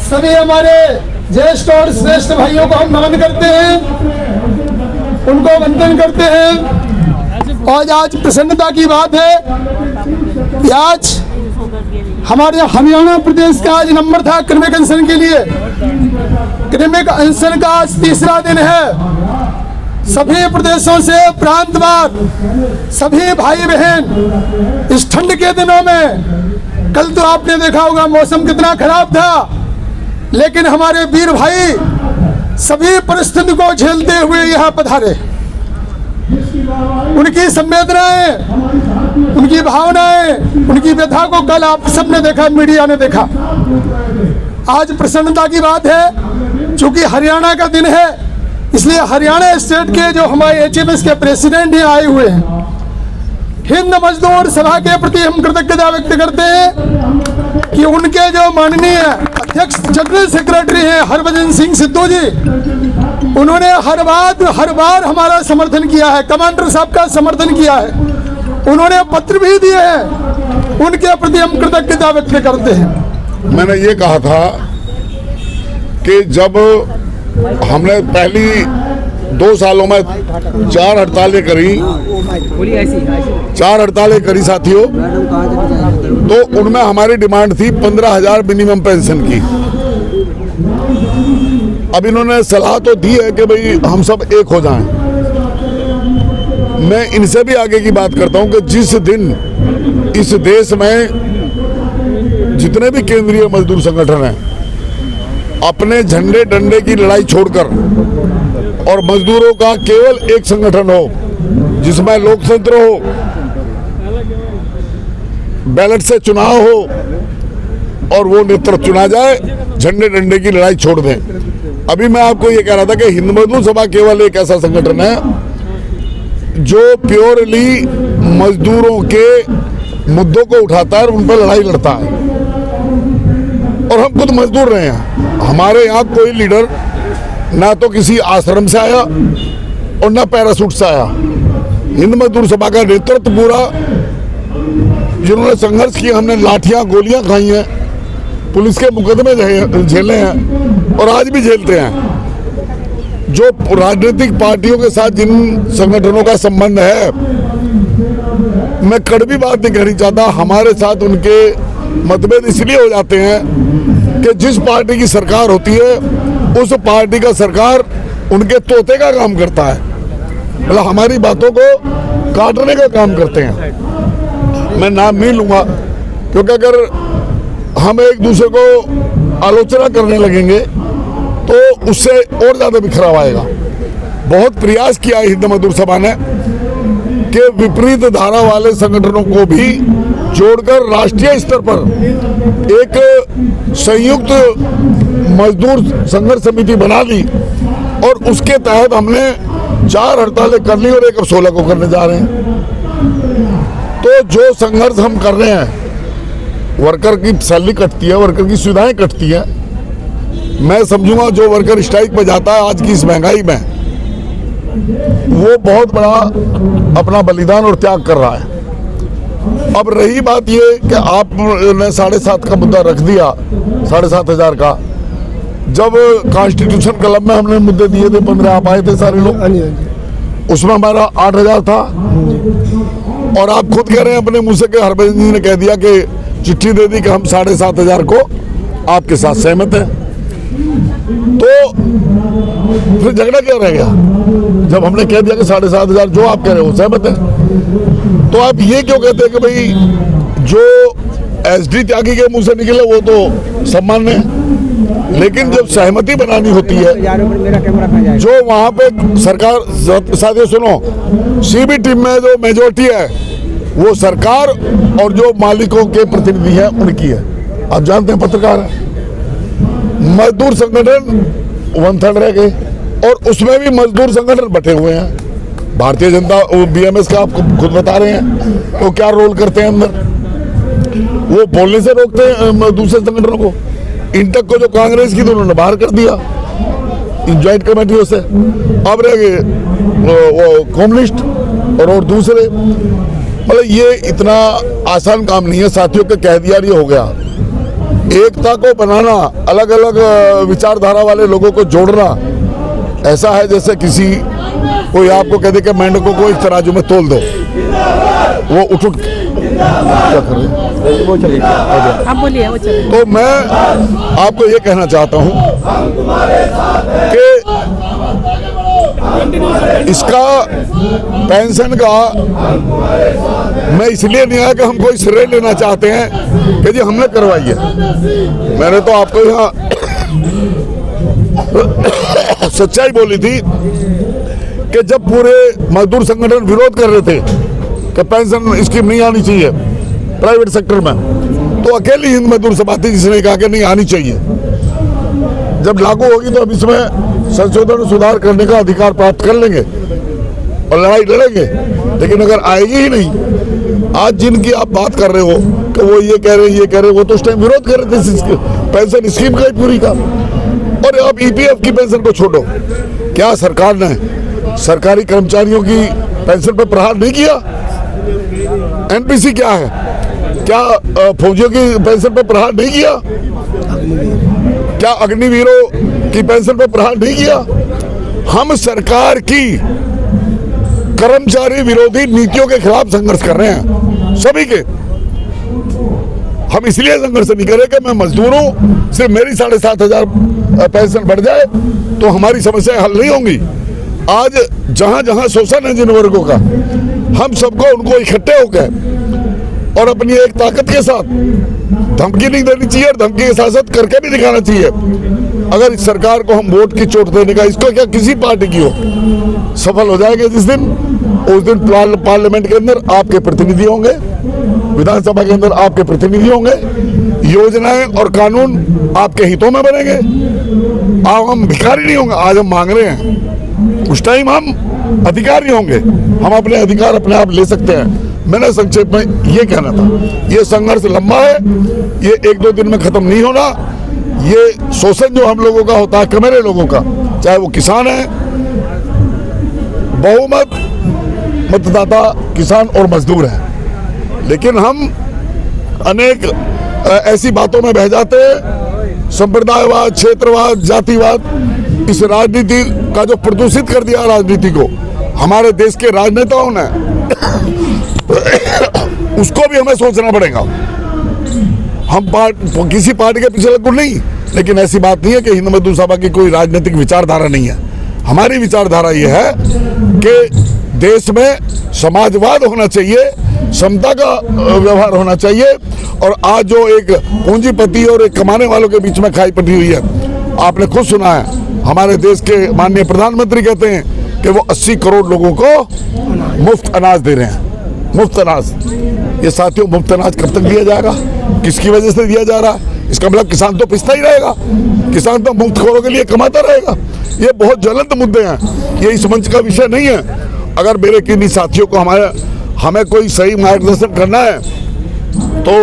सभी हमारे ज्येष्ठ और श्रेष्ठ भाइयों को हम नमन करते हैं, उनको वंदन करते हैं। और आज प्रसन्नता की बात है कि आज हमारे हरियाणा प्रदेश का आज नंबर था क्रमिक अनशन के लिए। क्रमिक अनशन का आज तीसरा दिन है। सभी प्रदेशों से प्रांतवार सभी भाई बहन इस ठंड के दिनों में, कल तो आपने देखा होगा मौसम कितना खराब था, लेकिन हमारे वीर भाई सभी परिस्थिति को झेलते हुए यहाँ पधारे। उनकी संवेदनाएं, उनकी भावनाएं, उनकी व्यथा को कल आप सबने देखा, मीडिया ने देखा। आज प्रसन्नता की बात है, चूंकि हरियाणा का दिन है, इसलिए हरियाणा स्टेट के जो हमारे HMS के प्रेसिडेंट ही आए हुए हैं। हिंद मजदूर सभा के प्रति हम कृतज्ञता व्यक्त करते हैं कि उनके जो माननीय अध्यक्ष जनरल सेक्रेटरी हैं हरभजन सिंह सिद्धू जी, उन्होंने हर बार हमारा समर्थन किया है, कमांडर साहब का समर्थन किया है, उन्होंने पत्र भी दिए हैं, उनके प्रति हम कृतज्ञता व्यक्त करते हैं। मैंने ये कहा था कि जब हमने पहली 2 सालों में 4 हड़तालें करी साथियों, तो उनमें हमारी डिमांड थी 15,000 मिनिमम पेंशन की। अब इन्होंने सलाह तो दी है कि भाई हम सब एक हो जाएं। मैं इनसे भी आगे की बात करता हूं कि जिस दिन इस देश में जितने भी केंद्रीय मजदूर संगठन हैं अपने झंडे डंडे की लड़ाई छोड़कर और मजदूरों का केवल एक संगठन हो जिसमें लोकतंत्र हो, बैलेट से चुनाव हो और वो नेतृत्व चुना जाए, झंडे डंडे की लड़ाई छोड़ दें। अभी मैं आपको ये कह रहा था कि हिंद मजदूर सभा केवल एक ऐसा संगठन है जो प्योरली मजदूरों के मुद्दों को उठाता है और उन पर लड़ाई लड़ता है। और हम खुद मजदूर रहे हैं। हमारे यहाँ कोई लीडर ना तो किसी आश्रम से आया और ना पैरासूट से आया। हिंद मजदूर सभा का नेतृत्व पूरा, जिन्होंने संघर्ष किया, हमने लाठियां गोलियां खाई हैं, पुलिस के मुकदमे झेले हैं और आज भी झेलते हैं। जो राजनीतिक पार्टियों के साथ जिन संगठनों का संबंध है, मैं कड़वी बात नहीं कहनी चाहता, हमारे साथ उनके मतभेद इसलिए हो जाते हैं कि जिस पार्टी की सरकार होती है उस पार्टी का सरकार उनके तोते का काम करता है, मतलब हमारी बातों को काटने का काम करते हैं। मैं नाम नहीं लूंगा क्योंकि अगर हम एक दूसरे को आलोचना करने लगेंगे तो उससे और ज्यादा बिखराव आएगा। बहुत प्रयास किया हिंद मजदूर सभा ने कि विपरीत धारा वाले संगठनों को भी जोड़कर राष्ट्रीय स्तर पर एक संयुक्त मजदूर संघर्ष समिति बना ली और उसके तहत हमने 4 हड़तालें कर ली और एक अब 16 को करने जा रहे हैं। तो जो संघर्ष हम कर रहे हैं, वर्कर की सैलरी कटती है, वर्कर की सुविधाएं कटती है। मैं समझूंगा जो वर्कर स्ट्राइक पे जाता है आज की इस महंगाई में, वो बहुत बड़ा अपना बलिदान और त्याग कर रहा है। अब रही बात ये कि आपने 7.5 का मुद्दा रख दिया, 7,500 का। जब कॉन्स्टिट्यूशन क्लब में हमने मुद्दे दिए थे 15, आप आए थे सारे लोग, उसमें हमारा 8,000 था। और आप खुद कह रहे हैं अपने मुंह से कि हरभजन जी ने कह दिया कि चिट्ठी दे दी कि हम 7,500 को आपके साथ सहमत हैं। तो फिर झगड़ा क्या रह गया जब हमने कह दिया कि 7,500 जो आप कह रहे हो सहमत है। तो आप ये क्यों कहते हैं कि भाई जो SD त्यागी के मुंह से निकले वो तो सम्मान्य है, लेकिन जब सहमति बनानी होती है, जो वहां पे सरकार, साथियों सुनो, CB टीम में जो मेजोरिटी है वो सरकार और जो मालिकों के प्रतिनिधि हैं उनकी है। आप जानते हैं पत्रकार है, मजदूर संगठन 1/3 रह गए और उसमें भी मजदूर संगठन बटे हुए हैं। भारतीय जनता BMS का आप खुद बता रहे हैं वो क्या रोल करते हैं अंदर, वो बोलने से रोकते हैं दूसरे संगठनों को। इंटक को जो कांग्रेस की तो उन्होंने बाहर कर दिया ज्वाइंट कमेटियों से। अब रह गए वो कम्युनिस्ट और दूसरे। मतलब ये इतना आसान काम नहीं है साथियों के, कह दिया ये हो गया। एकता को बनाना, अलग अलग विचारधारा वाले लोगों को जोड़ना ऐसा है जैसे किसी कोई आपको कह दे कि मेंढकों को एक तराजू में तोल दो, वो उठ क्या कर रहे हैं? वो चलिए आप बोलिए, वो चलिए। तो मैं आपको ये कहना चाहता हूं कि इसका पेंशन का मैं इसलिए नहीं आया कि हम कोई श्रेय लेना चाहते हैं कि जी हमने करवाई है। मैंने तो आपको यहाँ सच्चाई बोली थी कि जब पूरे मजदूर संगठन विरोध कर रहे थे कि पेंशन स्कीम नहीं आनी चाहिए प्राइवेट सेक्टर में, तो अकेली हिंद मजदूर सभा थी जिसने कहा कि नहीं आनी चाहिए। जब लागू होगी तो हम इसमें संशोधन सुधार करने का अधिकार प्राप्त कर लेंगे और लड़ाई लड़ेंगे, लेकिन अगर आएगी ही नहीं। आज जिनकी आप बात कर रहे हो कि वो ये कह रहे हैं, वो तो उस टाइम विरोध कर रहे थे पेंशन स्कीम का पूरी का। और आप ईपीएफ की पेंशन को छोड़ो, क्या सरकार ने सरकारी कर्मचारियों की पेंशन पर प्रहार नहीं किया? एनपीसी क्या है, क्या फौजियों की पेंशन पर प्रहार नहीं किया? क्या अग्निवीरों की पेंशन पर प्रहार नहीं किया? हम सरकार की कर्मचारी विरोधी नीतियों के खिलाफ संघर्ष कर रहे हैं, सभी के। हम इसलिए संघर्ष नहीं करें कि मैं मजदूर हूं, सिर्फ मेरी 7,500 पेंशन बढ़ जाए तो हमारी समस्याएं हल नहीं होंगी। आज जहां जहां शोषण है जिन वर्गों का, हम सबको उनको इकट्ठे होकर और अपनी एक ताकत के साथ धमकी नहीं देनी चाहिए और धमकी के साथ साथ करके भी दिखाना चाहिए। अगर इस सरकार को हम वोट की चोट देने का, इसको क्या किसी पार्टी की हो, सफल हो जाएंगे जिस दिन, उस दिन पार्लियामेंट के अंदर आपके प्रतिनिधि होंगे, विधानसभा के अंदर आपके प्रतिनिधि होंगे, योजनाएं और कानून आपके हितों में बनेंगे। अब हम भिखारी नहीं होंगे, आज हम मांग रहे हैं, उस टाइम हम अधिकारी होंगे, हम अपने अधिकार अपने आप ले सकते हैं। मैंने संक्षेप में ये कहना था, ये संघर्ष लंबा है, ये 1-2 दिन में खत्म नहीं होना। ये शोषण जो हम लोगों का होता है, कमेरे लोगों का, चाहे वो किसान है, बहुमत मतदाता किसान और मजदूर है, लेकिन हम अनेक ऐसी बातों में बह जाते हैं, संप्रदायवाद, क्षेत्रवाद, जातिवाद, इस राजनीति का जो प्रदूषित कर दिया राजनीति को हमारे देश के राजनेताओं ने, उसको भी हमें सोचना पड़ेगा। हम किसी पार्टी के पीछे लगू नहीं, लेकिन ऐसी बात नहीं है कि हिंद मजदूर सभा की कोई राजनीतिक विचारधारा नहीं है। हमारी विचारधारा ये है कि देश में समाजवाद होना चाहिए, समता का व्यवहार होना चाहिए। और आज जो एक पूंजीपति और एक कमाने वालों के बीच में खाई पटी हुई है, आपने खुद सुना है, हमारे देश के माननीय प्रधानमंत्री कहते हैं कि वो 80 करोड़ लोगों को मुफ्त अनाज दे रहे हैं, मुफ्त अनाज। ये साथियों, मुफ्त अनाज कब तक दिया जाएगा, किसकी वजह से दिया जा रहा है? इसका मतलब किसान तो पिसता ही रहेगा, किसान तो मुफ्तखोरों के लिए कमाता रहेगा। ये बहुत ज्वलंत मुद्दे हैं, ये इस मंच का विषय नहीं है। अगर मेरे किन्हीं साथियों को हमें कोई सही मार्गदर्शन करना है तो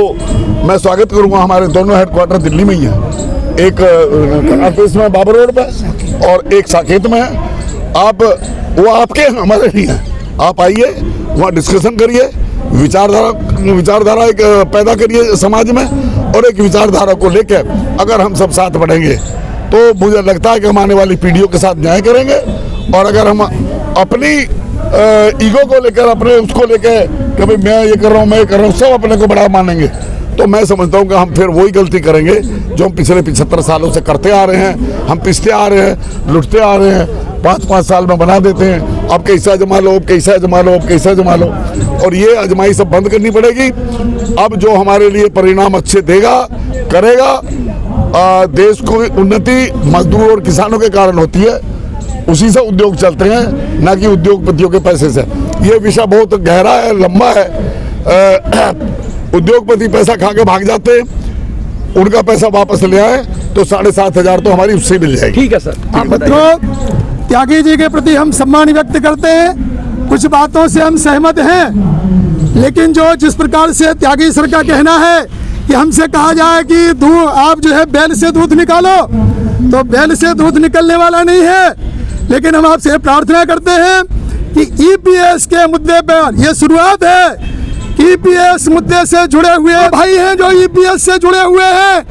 मैं स्वागत करूंगा। हमारे दोनों हेडक्वार्टर दिल्ली में ही है, एक ऑफिस में बाबर रोड पे और एक साकेत में है। आप वो आपके हैं, हमारे नहीं है। आप आइए, वहाँ डिस्कशन करिए, विचारधारा एक पैदा करिए समाज में, और एक विचारधारा को लेकर अगर हम सब साथ बढ़ेंगे तो मुझे लगता है कि हम आने वाली पीढ़ियों के साथ न्याय करेंगे। और अगर हम अपनी ईगो को लेकर, अपने उसको लेकर कि भाई मैं ये कर रहा हूँ, मैं ये कर रहा हूँ, सब अपने को बड़ा मानेंगे, तो मैं समझता हूँ कि हम फिर वही गलती करेंगे जो हम पिछले 75 सालों से करते आ रहे हैं। हम पिसते आ रहे हैं, लुटते आ रहे हैं, 5-5 साल में बना देते हैं, अब कैसा जमा लो, अब कैसा जमा लो, अब कैसा जमा लो। और ये आजमाई सब बंद करनी पड़ेगी। अब जो हमारे लिए परिणाम अच्छे देगा, करेगा, देश को उन्नति मजदूर और किसानों के कारण होती है, उसी से उद्योग चलते हैं, ना कि उद्योगपतियों के पैसे से। ये विषय बहुत गहरा है, लंबा है। उद्योगपति पैसा खा के भाग जाते हैं, उनका पैसा वापस ले आए तो 7,500 तो हमारी उससे मिल जाएगी। ठीक है सर। मित्रों, त्यागी जी के प्रति हम सम्मान व्यक्त करते हैं, कुछ बातों से हम सहमत हैं, लेकिन जिस प्रकार से त्यागी सर का कहना है कि हमसे कहा जाए कि आप जो है बैल से दूध निकालो, तो बैल से दूध निकलने वाला नहीं है। लेकिन हम आपसे प्रार्थना करते हैं कि ईपीएस के मुद्दे पर यह शुरुआत है। ईपीएस मुद्दे से जुड़े हुए भाई हैं जो ईपीएस से जुड़े हुए हैं,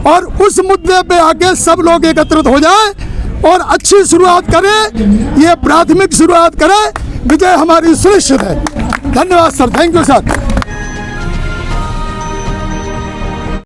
और उस मुद्दे पे आके सब लोग एकत्रित हो जाए और अच्छी शुरुआत करें, ये प्राथमिक शुरुआत करें, विजय हमारी सुनिश्चित है। धन्यवाद सर, थैंक यू सर।